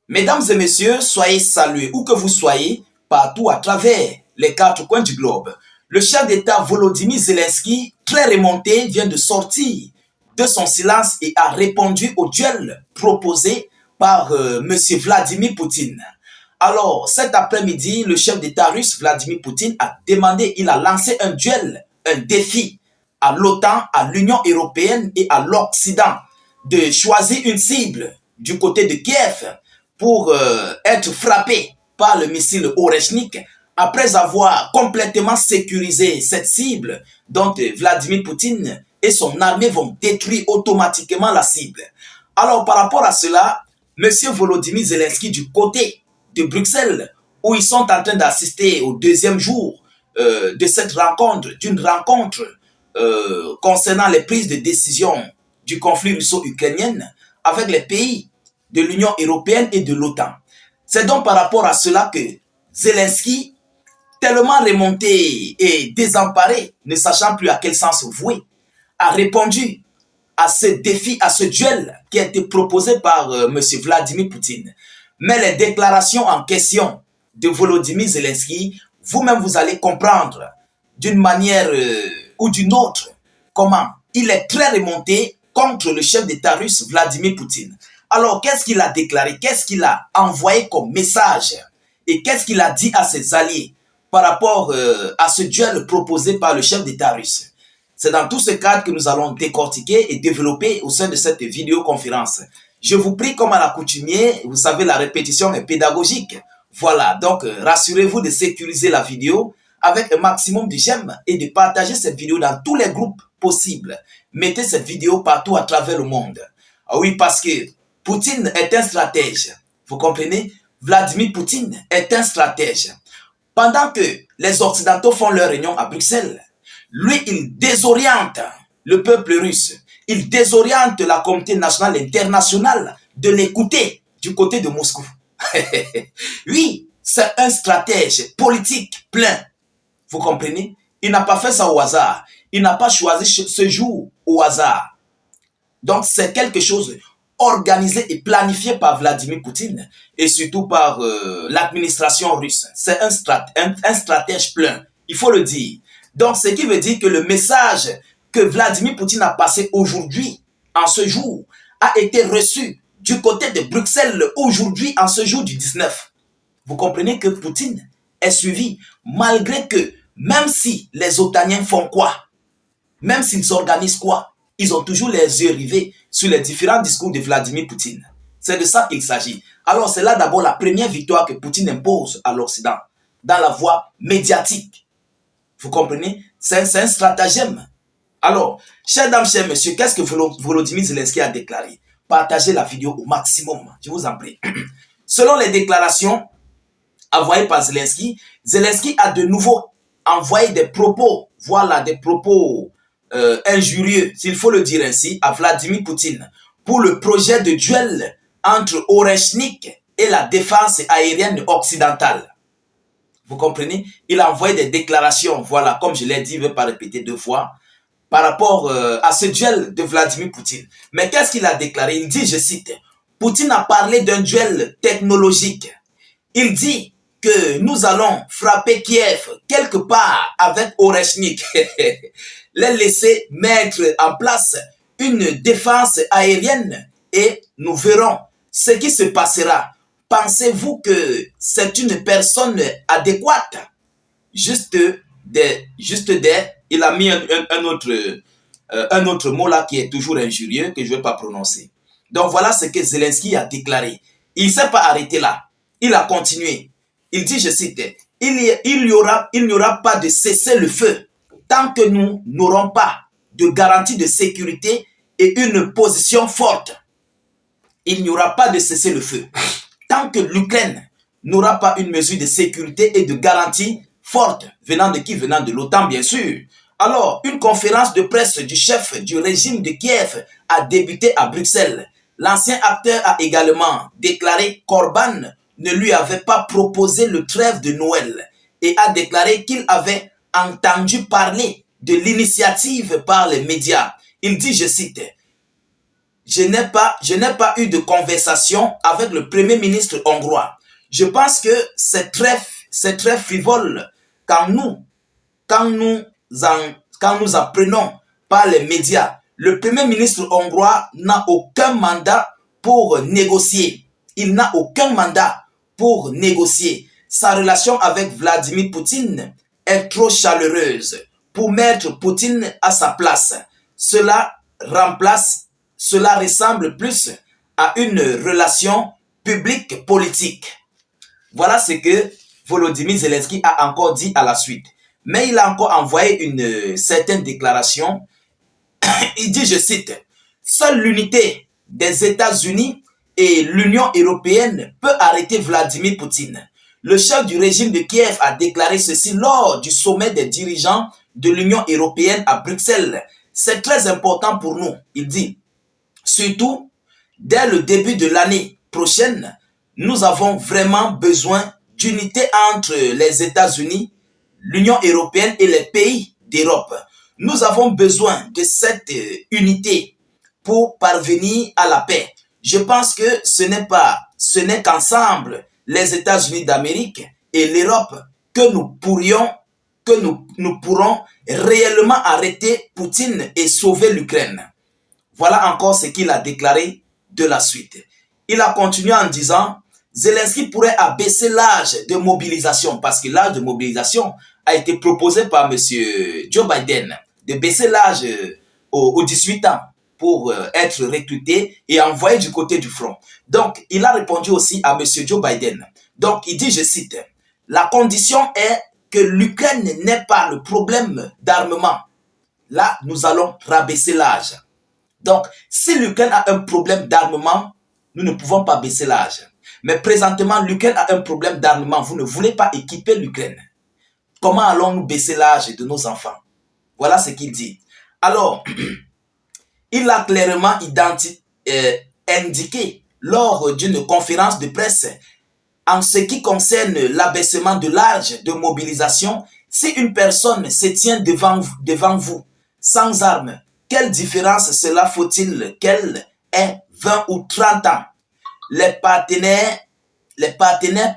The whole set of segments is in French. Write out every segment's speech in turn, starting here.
Mesdames et messieurs, soyez salués où que vous soyez, partout à travers les quatre coins du globe. Le chef d'État Volodymyr Zelensky, très remonté, vient de sortir de son silence et a répondu au duel proposé par M. Vladimir Poutine. Alors, cet après-midi, le chef d'État russe Vladimir Poutine a demandé, il a lancé un duel, un défi à l'OTAN, à l'Union européenne et à l'Occident de choisir une cible du côté de Kiev pour être frappé par le missile Oreshnik après avoir complètement sécurisé cette cible dont Vladimir Poutine et son armée vont détruire automatiquement la cible. Alors par rapport à cela, M. Volodymyr Zelensky du côté de Bruxelles, où ils sont en train d'assister au deuxième jour de cette rencontre, d'une rencontre concernant les prises de décision du conflit russo-ukrainien avec les pays de l'Union européenne et de l'OTAN. C'est donc par rapport à cela que Zelensky, tellement remonté et désemparé, ne sachant plus à quel sens vouer, a répondu à ce défi, à ce duel qui a été proposé par M. Vladimir Poutine. Mais les déclarations en question de Volodymyr Zelensky, vous-même vous allez comprendre d'une manière ou d'une autre comment il est très remonté contre le chef d'État russe Vladimir Poutine. Alors, qu'est-ce qu'il a déclaré? Qu'est-ce qu'il a envoyé comme message? Et qu'est-ce qu'il a dit à ses alliés par rapport à ce duel proposé par le chef d'État russe? C'est dans tout ce cadre que nous allons décortiquer et développer au sein de cette vidéoconférence. Je vous prie, comme à l'accoutumée, vous savez, la répétition est pédagogique. Voilà, donc rassurez-vous de sécuriser la vidéo avec un maximum de j'aime et de partager cette vidéo dans tous les groupes possibles. Mettez cette vidéo partout à travers le monde. Ah oui, parce que Poutine est un stratège. Vous comprenez? Vladimir Poutine est un stratège. Pendant que les Occidentaux font leur réunion à Bruxelles, lui, il désoriente le peuple russe. Il désoriente la communauté nationale internationale de l'écouter du côté de Moscou. Oui, c'est un stratège politique plein. Vous comprenez? Il n'a pas fait ça au hasard. Il n'a pas choisi ce jour au hasard. Donc, c'est quelque chose organisé et planifié par Vladimir Poutine et surtout par l'administration russe. C'est un stratège plein, il faut le dire. Donc, ce qui veut dire que le message que Vladimir Poutine a passé aujourd'hui, en ce jour, a été reçu du côté de Bruxelles aujourd'hui, en ce jour du 19. Vous comprenez que Poutine est suivi, malgré que, même si les Otaniens font quoi, même s'ils s'organisent quoi, ils ont toujours les yeux rivés sur les différents discours de Vladimir Poutine. C'est de ça qu'il s'agit. Alors, c'est là d'abord la première victoire que Poutine impose à l'Occident, dans la voie médiatique. Vous comprenez? C'est un stratagème. Alors, chers dames, chers messieurs, qu'est-ce que Volodymyr Zelensky a déclaré? Partagez la vidéo au maximum, je vous en prie. Selon les déclarations envoyées par Zelensky, Zelensky a de nouveau envoyé des propos, voilà, des propos injurieux, s'il faut le dire ainsi, à Vladimir Poutine pour le projet de duel entre Oreshnik et la défense aérienne occidentale. Vous comprenez? Il a envoyé des déclarations, voilà, comme je l'ai dit, je ne vais pas répéter deux fois, par rapport à ce duel de Vladimir Poutine. Mais qu'est-ce qu'il a déclaré? Il dit, je cite, Poutine a parlé d'un duel technologique. Il dit que nous allons frapper Kiev quelque part avec Oreshnik. Les laisser mettre en place une défense aérienne et nous verrons ce qui se passera. Pensez-vous que c'est une personne adéquate? Juste des, il a mis un autre mot là qui est toujours injurieux que je ne vais pas prononcer. Donc voilà ce que Zelensky a déclaré. Il ne s'est pas arrêté là. Il a continué. Il dit, je cite, il n'y aura pas de cessez-le-feu tant que nous n'aurons pas de garantie de sécurité et une position forte. Il n'y aura pas de cessez-le-feu tant que l'Ukraine n'aura pas une mesure de sécurité et de garantie forte, venant de qui? Venant de l'OTAN, bien sûr. Alors, une conférence de presse du chef du régime de Kiev a débuté à Bruxelles. L'ancien acteur a également déclaré qu'Orban ne lui avait pas proposé le trêve de Noël et a déclaré qu'il avait entendu parler de l'initiative par les médias. Il dit, je cite, je n'ai pas eu de conversation avec le Premier ministre hongrois. Je pense que c'est très frivole quand quand nous apprenons par les médias. Le Premier ministre hongrois n'a aucun mandat pour négocier. Il n'a aucun mandat pour négocier. Sa relation avec Vladimir Poutine est trop chaleureuse pour mettre Poutine à sa place. Cela ressemble plus à une relation publique politique. Voilà ce que Volodymyr Zelensky a encore dit à la suite. Mais il a encore envoyé une certaine déclaration. Il dit, je cite, « Seule l'unité des États-Unis et l'Union européenne peut arrêter Vladimir Poutine. » Le chef du régime de Kiev a déclaré ceci lors du sommet des dirigeants de l'Union européenne à Bruxelles. C'est très important pour nous, il dit. Surtout, dès le début de l'année prochaine, nous avons vraiment besoin d'unité entre les États-Unis, l'Union européenne et les pays d'Europe. Nous avons besoin de cette unité pour parvenir à la paix. Je pense que ce n'est qu'ensemble, les États-Unis d'Amérique et l'Europe, que nous pourrons réellement arrêter Poutine et sauver l'Ukraine. Voilà encore ce qu'il a déclaré de la suite. Il a continué en disant, Zelensky pourrait abaisser l'âge de mobilisation parce que l'âge de mobilisation a été proposé par M. Joe Biden de baisser l'âge aux 18 ans pour être recruté et envoyé du côté du front. Donc, il a répondu aussi à M. Joe Biden. Donc, il dit, je cite, « La condition est que l'Ukraine n'ait pas le problème d'armement. Là, nous allons rabaisser l'âge. » Donc, si l'Ukraine a un problème d'armement, nous ne pouvons pas baisser l'âge. Mais présentement, l'Ukraine a un problème d'armement. Vous ne voulez pas équiper l'Ukraine. Comment allons-nous baisser l'âge de nos enfants? Voilà ce qu'il dit. Alors, il a clairement indiqué lors d'une conférence de presse en ce qui concerne l'abaissement de l'âge de mobilisation. Si une personne se tient devant vous sans armes, quelle différence cela faut-il qu'elle ait 20 ou 30 ans? Les partenaires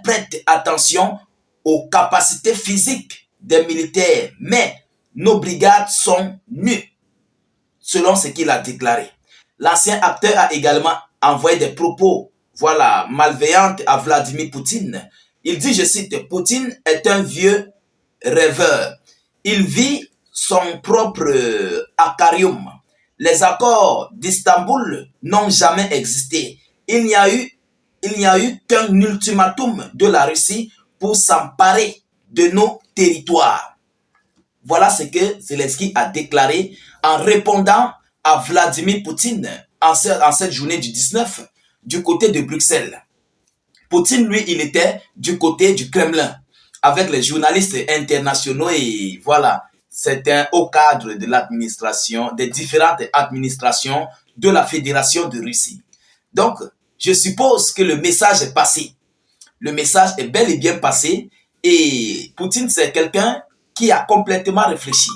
prêtent attention aux capacités physiques des militaires, mais nos brigades sont nues, selon ce qu'il a déclaré. L'ancien acteur a également envoyé des propos, malveillants à Vladimir Poutine. Il dit, je cite, « Poutine est un vieux rêveur. Il vit son propre aquarium. Les accords d'Istanbul n'ont jamais existé. Il n'y a eu qu'un ultimatum de la Russie pour s'emparer de nos territoires. » Voilà ce que Zelensky a déclaré en répondant à Vladimir Poutine en cette journée du 19 du côté de Bruxelles. Poutine, lui, il était du côté du Kremlin avec les journalistes internationaux et voilà, c'est un haut cadre de l'administration, des différentes administrations de la Fédération de Russie. Donc, je suppose que le message est passé. Le message est bel et bien passé et Poutine, c'est quelqu'un qui a complètement réfléchi.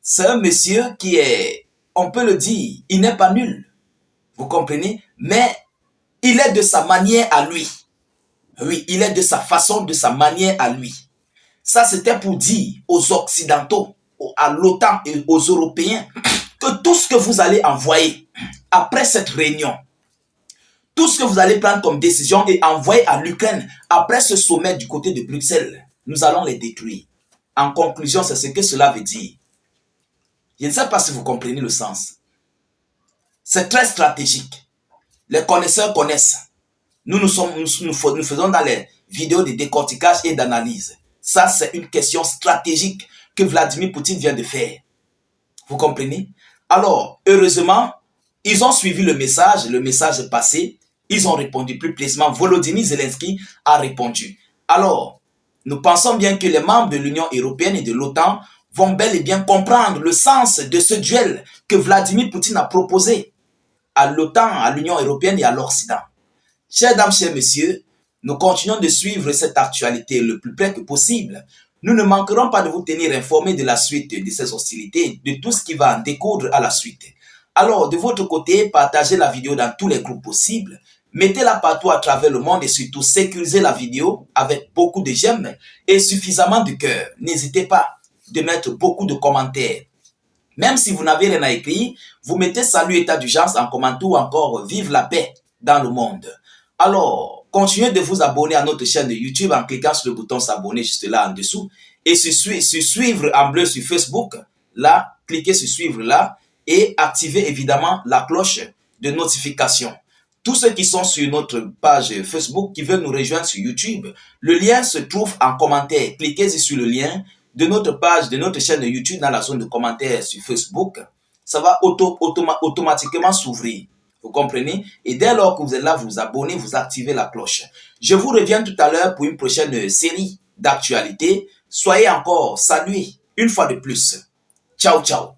C'est un monsieur qui est, on peut le dire, il n'est pas nul. Vous comprenez? Mais il est de sa manière à lui. Oui, il est de sa façon, de sa manière à lui. Ça, c'était pour dire aux Occidentaux, à l'OTAN et aux Européens que tout ce que vous allez envoyer après cette réunion, tout ce que vous allez prendre comme décision et envoyer à l'Ukraine après ce sommet du côté de Bruxelles, nous allons les détruire. En conclusion, c'est ce que cela veut dire. Je ne sais pas si vous comprenez le sens. C'est très stratégique. Les connaisseurs connaissent. Nous faisons dans les vidéos de décortiquage et d'analyse. Ça, c'est une question stratégique que Vladimir Poutine vient de faire. Vous comprenez? Alors, heureusement, ils ont suivi le message est passé. Ils ont répondu plus précisément. Volodymyr Zelensky a répondu. Alors, nous pensons bien que les membres de l'Union européenne et de l'OTAN vont bel et bien comprendre le sens de ce duel que Vladimir Poutine a proposé à l'OTAN, à l'Union européenne et à l'Occident. Chers dames, chers messieurs, nous continuons de suivre cette actualité le plus près que possible. Nous ne manquerons pas de vous tenir informés de la suite de ces hostilités, de tout ce qui va en découdre à la suite. Alors, de votre côté, partagez la vidéo dans tous les groupes possibles. Mettez-la partout à travers le monde et surtout sécurisez la vidéo avec beaucoup de j'aime et suffisamment de cœur. N'hésitez pas de mettre beaucoup de commentaires. Même si vous n'avez rien à écrire, vous mettez salut état d'urgence en commentaire ou encore vive la paix dans le monde. Alors, continuez de vous abonner à notre chaîne de YouTube en cliquant sur le bouton s'abonner juste là en dessous et sur suivre en bleu sur Facebook. Là, cliquez sur suivre là et activez évidemment la cloche de notification. Tous ceux qui sont sur notre page Facebook, qui veulent nous rejoindre sur YouTube, le lien se trouve en commentaire. Cliquez sur le lien de notre page, de notre chaîne de YouTube dans la zone de commentaires sur Facebook. Ça va automatiquement s'ouvrir. Vous comprenez? Et dès lors que vous êtes là, vous vous abonnez, vous activez la cloche. Je vous reviens tout à l'heure pour une prochaine série d'actualités. Soyez encore salués une fois de plus. Ciao, ciao.